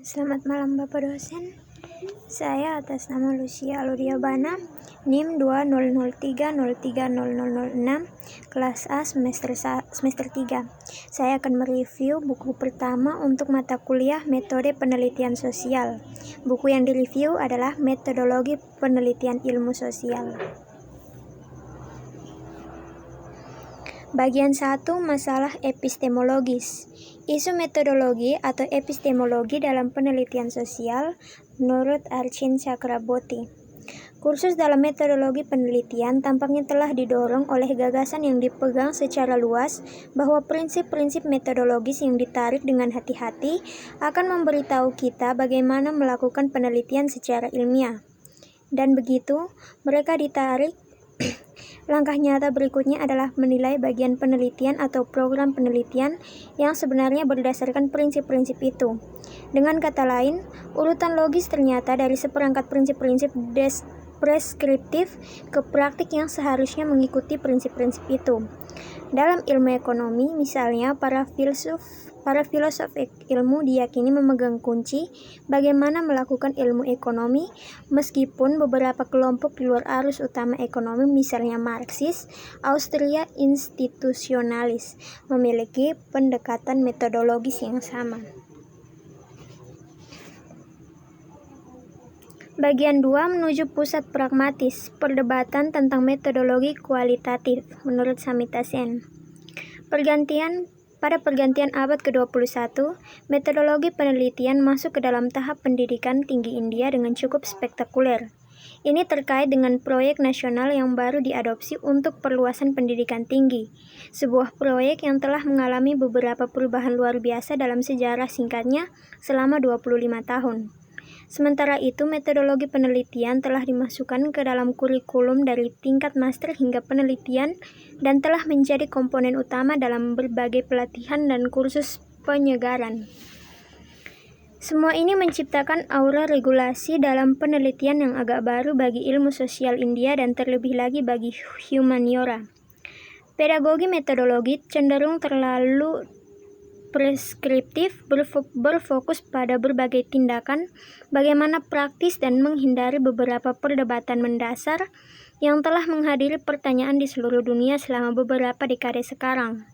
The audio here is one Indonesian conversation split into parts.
Selamat malam Bapak dosen. Saya atas nama Lucia Aludiabana, NIM 2003030006, kelas A semester 3. Saya akan mereview buku pertama untuk mata kuliah Metode Penelitian Sosial. Buku yang direview adalah Metodologi Penelitian Ilmu Sosial. Bagian 1, masalah epistemologis. Isu metodologi atau epistemologi dalam penelitian sosial menurut Archin Chakraborty. Kursus dalam metodologi penelitian tampaknya telah didorong oleh gagasan yang dipegang secara luas bahwa prinsip-prinsip metodologis yang ditarik dengan hati-hati akan memberitahu kita bagaimana melakukan penelitian secara ilmiah. Dan begitu mereka ditarik, langkah nyata berikutnya adalah menilai bagian penelitian atau program penelitian yang sebenarnya berdasarkan prinsip-prinsip itu. Dengan kata lain, urutan logis ternyata dari seperangkat prinsip-prinsip preskriptif ke praktik yang seharusnya mengikuti prinsip-prinsip itu. Dalam ilmu ekonomi, misalnya, para filosof ilmu diyakini memegang kunci bagaimana melakukan ilmu ekonomi, meskipun beberapa kelompok di luar arus utama ekonomi, misalnya Marxis, Austria institusionalis, memiliki pendekatan metodologis yang sama. Bagian 2 menuju pusat pragmatis, perdebatan tentang metodologi kualitatif menurut Samita Sen. Pada pergantian abad ke-21, metodologi penelitian masuk ke dalam tahap pendidikan tinggi India dengan cukup spektakuler. Ini terkait dengan proyek nasional yang baru diadopsi untuk perluasan pendidikan tinggi, sebuah proyek yang telah mengalami beberapa perubahan luar biasa dalam sejarah singkatnya selama 25 tahun. Sementara itu, metodologi penelitian telah dimasukkan ke dalam kurikulum dari tingkat master hingga penelitian dan telah menjadi komponen utama dalam berbagai pelatihan dan kursus penyegaran. Semua ini menciptakan aura regulasi dalam penelitian yang agak baru bagi ilmu sosial India dan terlebih lagi bagi humaniora. Pedagogi metodologi cenderung terlalu preskriptif, berfokus pada berbagai tindakan, bagaimana praktis dan menghindari beberapa perdebatan mendasar yang telah menghadiri pertanyaan di seluruh dunia selama beberapa dekade sekarang.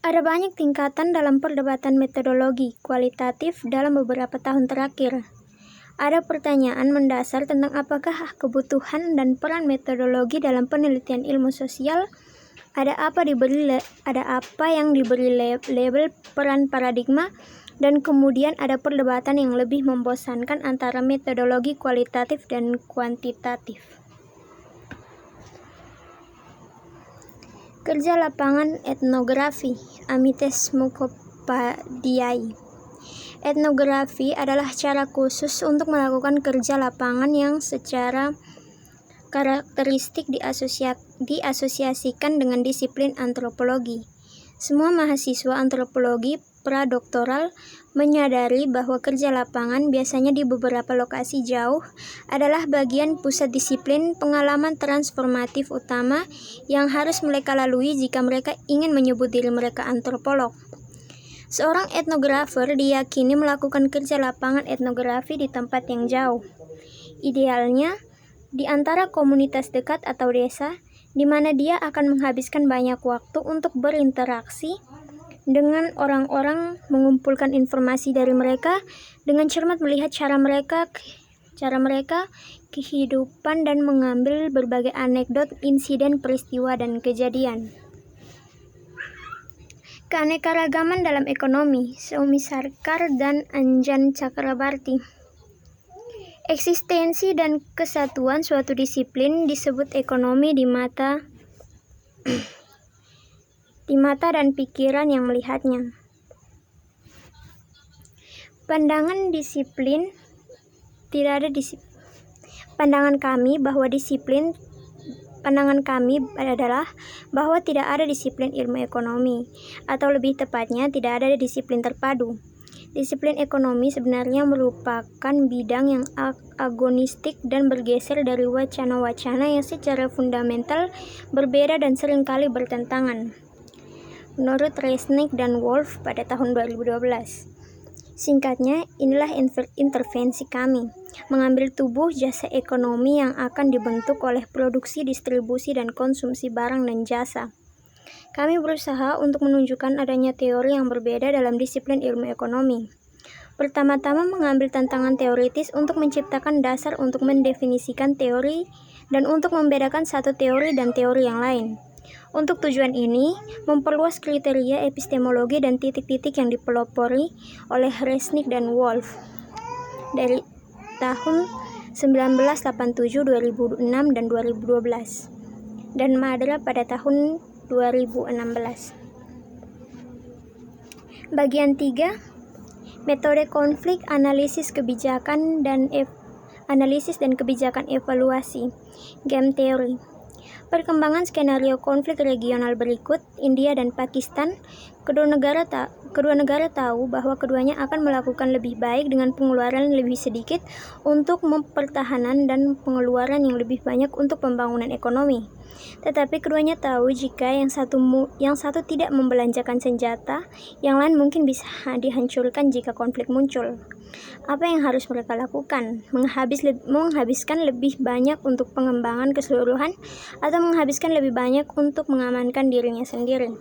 Ada banyak tingkatan dalam perdebatan metodologi kualitatif dalam beberapa tahun terakhir. Ada pertanyaan mendasar tentang apakah kebutuhan dan peran metodologi dalam penelitian ilmu sosial. Ada apa yang diberi label peran paradigma, dan kemudian ada perdebatan yang lebih membosankan antara metodologi kualitatif dan kuantitatif. Kerja lapangan etnografi, Amitesh Mukhopadhyay. Etnografi adalah cara khusus untuk melakukan kerja lapangan yang secara karakteristik diasosiasikan dengan disiplin antropologi. Semua mahasiswa antropologi pradoktoral menyadari bahwa kerja lapangan, biasanya di beberapa lokasi jauh, adalah bagian pusat disiplin pengalaman transformatif utama yang harus mereka lalui jika mereka ingin menyebut diri mereka antropolog. Seorang etnografer diyakini melakukan kerja lapangan etnografi di tempat yang jauh. Idealnya, di antara komunitas dekat atau desa, di mana dia akan menghabiskan banyak waktu untuk berinteraksi dengan orang-orang, mengumpulkan informasi dari mereka, dengan cermat melihat cara mereka, kehidupan, dan mengambil berbagai anekdot, insiden, peristiwa, dan kejadian. Keanekaragaman dalam ekonomi, Soumi Sarkar dan Anjan Chakrabarty. Eksistensi dan kesatuan suatu disiplin disebut ekonomi di mata dan pikiran yang melihatnya. Pandangan kami adalah bahwa tidak ada disiplin ilmu ekonomi, atau lebih tepatnya tidak ada disiplin terpadu. Disiplin ekonomi sebenarnya merupakan bidang yang agonistik dan bergeser dari wacana-wacana yang secara fundamental berbeda dan seringkali bertentangan. Menurut Resnick dan Wolf pada tahun 2012. Singkatnya, inilah intervensi kami, mengambil tubuh jasa ekonomi yang akan dibentuk oleh produksi, distribusi, dan konsumsi barang dan jasa. Kami berusaha untuk menunjukkan adanya teori yang berbeda dalam disiplin ilmu ekonomi. Pertama-tama mengambil tantangan teoritis untuk menciptakan dasar untuk mendefinisikan teori dan untuk membedakan satu teori dan teori yang lain. Untuk tujuan ini, memperluas kriteria epistemologi dan titik-titik yang dipelopori oleh Resnick dan Wolff dari tahun 1987, 2006, dan 2012, dan Madra pada tahun 2016. Bagian 3, metode konflik, analisis kebijakan dan analisis dan kebijakan evaluasi, game theory. Perkembangan skenario konflik regional berikut, India dan Pakistan. Kedua negara tahu bahwa keduanya akan melakukan lebih baik dengan pengeluaran lebih sedikit untuk pertahanan dan pengeluaran yang lebih banyak untuk pembangunan ekonomi. Tetapi keduanya tahu jika yang satu tidak membelanjakan senjata, yang lain mungkin bisa dihancurkan jika konflik muncul. Apa yang harus mereka lakukan? Menghabiskan lebih banyak untuk pengembangan keseluruhan atau menghabiskan lebih banyak untuk mengamankan dirinya sendiri?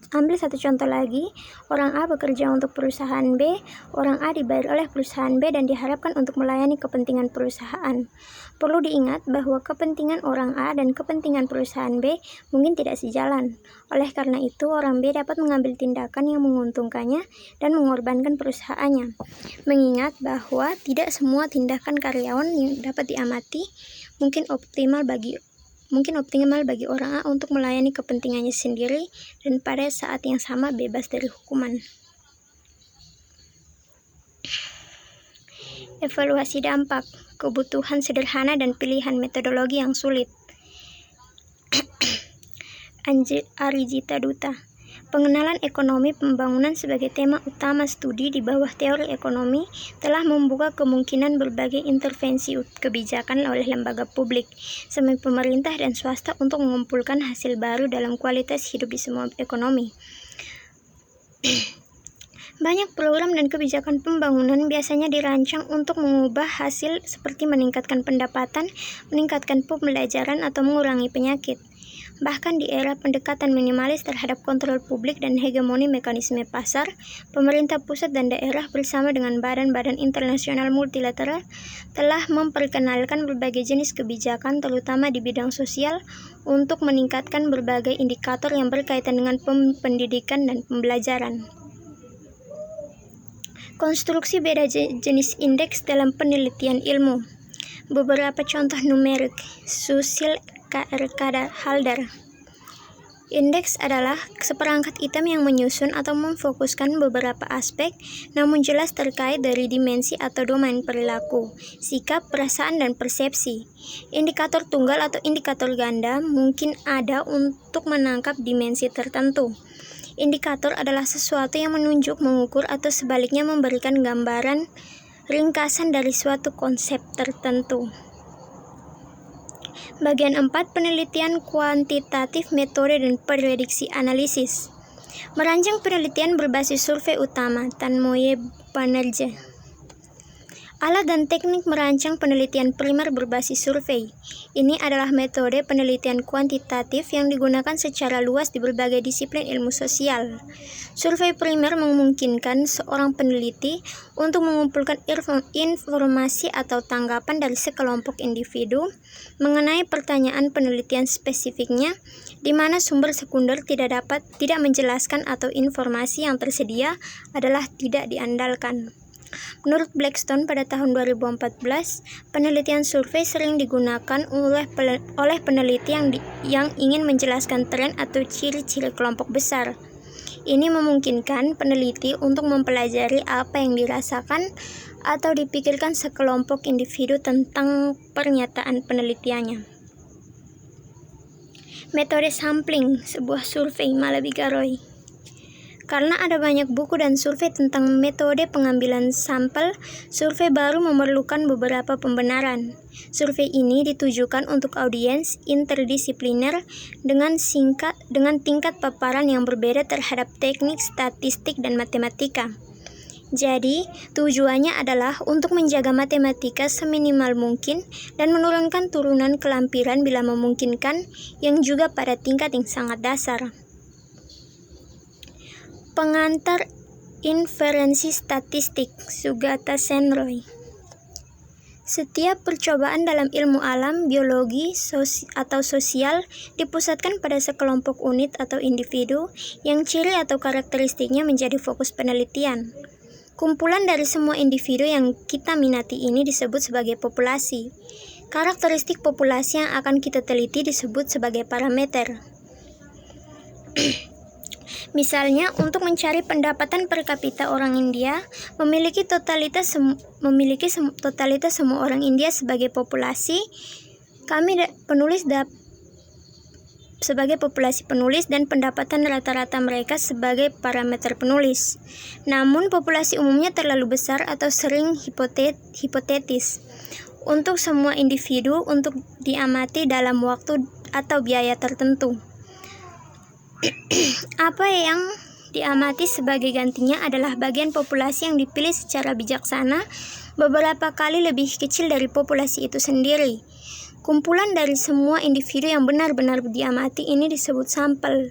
Ambil satu contoh lagi, orang A bekerja untuk perusahaan B, orang A dibayar oleh perusahaan B dan diharapkan untuk melayani kepentingan perusahaan. Perlu diingat bahwa kepentingan orang A dan kepentingan perusahaan B mungkin tidak sejalan. Oleh karena itu, orang B dapat mengambil tindakan yang menguntungkannya dan mengorbankan perusahaannya. Mengingat bahwa tidak semua tindakan karyawan yang dapat diamati mungkin optimal bagi orang A untuk melayani kepentingannya sendiri dan pada saat yang sama bebas dari hukuman. Evaluasi dampak, kebutuhan sederhana dan pilihan metodologi yang sulit. Arijita Dutta. Pengenalan ekonomi pembangunan sebagai tema utama studi di bawah teori ekonomi telah membuka kemungkinan berbagai intervensi kebijakan oleh lembaga publik, semi pemerintah dan swasta untuk mengumpulkan hasil baru dalam kualitas hidup di semua ekonomi. Banyak program dan kebijakan pembangunan biasanya dirancang untuk mengubah hasil seperti meningkatkan pendapatan, meningkatkan pembelajaran, atau mengurangi penyakit. Bahkan di era pendekatan minimalis terhadap kontrol publik dan hegemoni mekanisme pasar, pemerintah pusat dan daerah bersama dengan badan-badan internasional multilateral telah memperkenalkan berbagai jenis kebijakan terutama di bidang sosial untuk meningkatkan berbagai indikator yang berkaitan dengan pendidikan dan pembelajaran. Konstruksi beda jenis indeks dalam penelitian ilmu. Beberapa contoh numerik. Susil K.R. Haldar. Indeks adalah seperangkat item yang menyusun atau memfokuskan beberapa aspek, namun jelas terkait dari dimensi atau domain perilaku, sikap, perasaan, dan persepsi. Indikator tunggal atau indikator ganda mungkin ada untuk menangkap dimensi tertentu. Indikator adalah sesuatu yang menunjuk, mengukur, atau sebaliknya memberikan gambaran ringkasan dari suatu konsep tertentu. Bagian 4, penelitian kuantitatif, metode dan prediksi analisis. Merancang penelitian berbasis survei utama, Tanmoye Banerjee. Alat dan teknik merancang penelitian primer berbasis survei. Ini adalah metode penelitian kuantitatif yang digunakan secara luas di berbagai disiplin ilmu sosial. Survei primer memungkinkan seorang peneliti untuk mengumpulkan informasi atau tanggapan dari sekelompok individu mengenai pertanyaan penelitian spesifiknya, di mana sumber sekunder tidak menjelaskan atau informasi yang tersedia adalah tidak diandalkan. Menurut Blackstone pada tahun 2014, penelitian survei sering digunakan oleh peneliti yang ingin menjelaskan tren atau ciri-ciri kelompok besar. Ini memungkinkan peneliti untuk mempelajari apa yang dirasakan atau dipikirkan sekelompok individu tentang pernyataan penelitiannya. Metode sampling, sebuah survei, Malavika Roy. Karena ada banyak buku dan survei tentang metode pengambilan sampel, survei baru memerlukan beberapa pembenaran. Survei ini ditujukan untuk audiens interdisipliner dengan tingkat paparan yang berbeda terhadap teknik statistik dan matematika. Jadi, tujuannya adalah untuk menjaga matematika seminimal mungkin dan menurunkan turunan kelampiran bila memungkinkan, yang juga pada tingkat yang sangat dasar. Pengantar inferensi statistik, Sugata Senroy. Setiap percobaan dalam ilmu alam, biologi, atau sosial dipusatkan pada sekelompok unit atau individu yang ciri atau karakteristiknya menjadi fokus penelitian. Kumpulan dari semua individu yang kita minati ini disebut sebagai populasi. Karakteristik populasi yang akan kita teliti disebut sebagai parameter. Misalnya, untuk mencari pendapatan per kapita orang India, memiliki totalitas semua orang India sebagai populasi, sebagai populasi penulis dan pendapatan rata-rata mereka sebagai parameter penulis. Namun, populasi umumnya terlalu besar atau sering hipotetis untuk semua individu untuk diamati dalam waktu atau biaya tertentu. Apa yang diamati sebagai gantinya adalah bagian populasi yang dipilih secara bijaksana beberapa kali lebih kecil dari populasi itu sendiri. Kumpulan dari semua individu yang benar-benar diamati ini disebut sampel.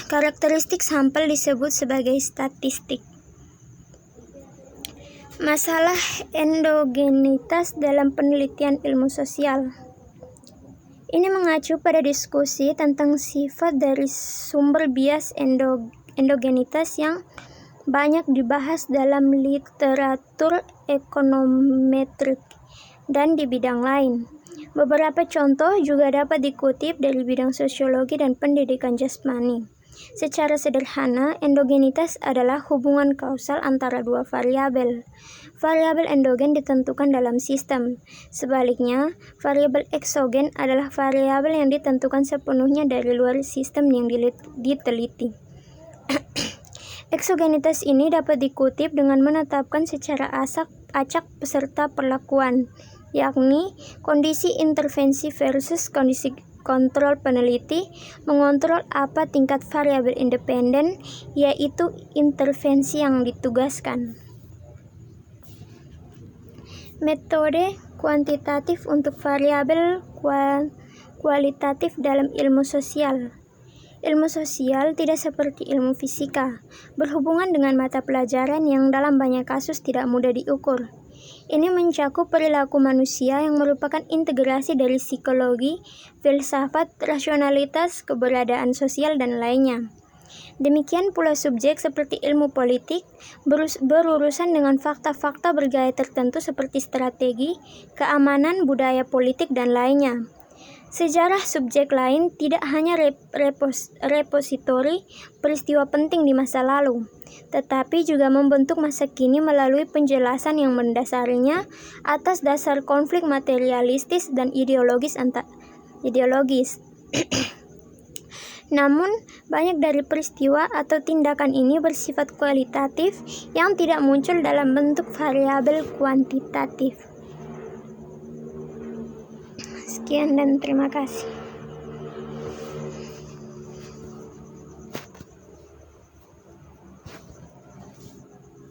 Karakteristik sampel disebut sebagai statistik. Masalah endogenitas dalam penelitian ilmu sosial. Ini mengacu pada diskusi tentang sifat dari sumber bias endogenitas yang banyak dibahas dalam literatur ekonometrik dan di bidang lain. Beberapa contoh juga dapat dikutip dari bidang sosiologi dan pendidikan jasmani. Secara sederhana, endogenitas adalah hubungan kausal antara dua variabel. Variabel endogen ditentukan dalam sistem. Sebaliknya, variabel eksogen adalah variabel yang ditentukan sepenuhnya dari luar sistem yang diteliti. Eksogenitas ini dapat dikutip dengan menetapkan secara acak peserta perlakuan, yakni kondisi intervensi versus kondisi kontrol peneliti, mengontrol apa tingkat variabel independen, yaitu intervensi yang ditugaskan. Metode kuantitatif untuk variabel kualitatif dalam ilmu sosial. Ilmu sosial tidak seperti ilmu fisika, berhubungan dengan mata pelajaran yang dalam banyak kasus tidak mudah diukur. Ini mencakup perilaku manusia yang merupakan integrasi dari psikologi, filsafat, rasionalitas, keberadaan sosial, dan lainnya. Demikian pula subjek seperti ilmu politik berurusan dengan fakta-fakta bergaya tertentu seperti strategi, keamanan, budaya politik, dan lainnya. Sejarah subjek lain tidak hanya repositori peristiwa penting di masa lalu, tetapi juga membentuk masa kini melalui penjelasan yang mendasarinya atas dasar konflik materialistis dan ideologis. Namun, banyak dari peristiwa atau tindakan ini bersifat kualitatif yang tidak muncul dalam bentuk variabel kuantitatif. Sekian dan terima kasih.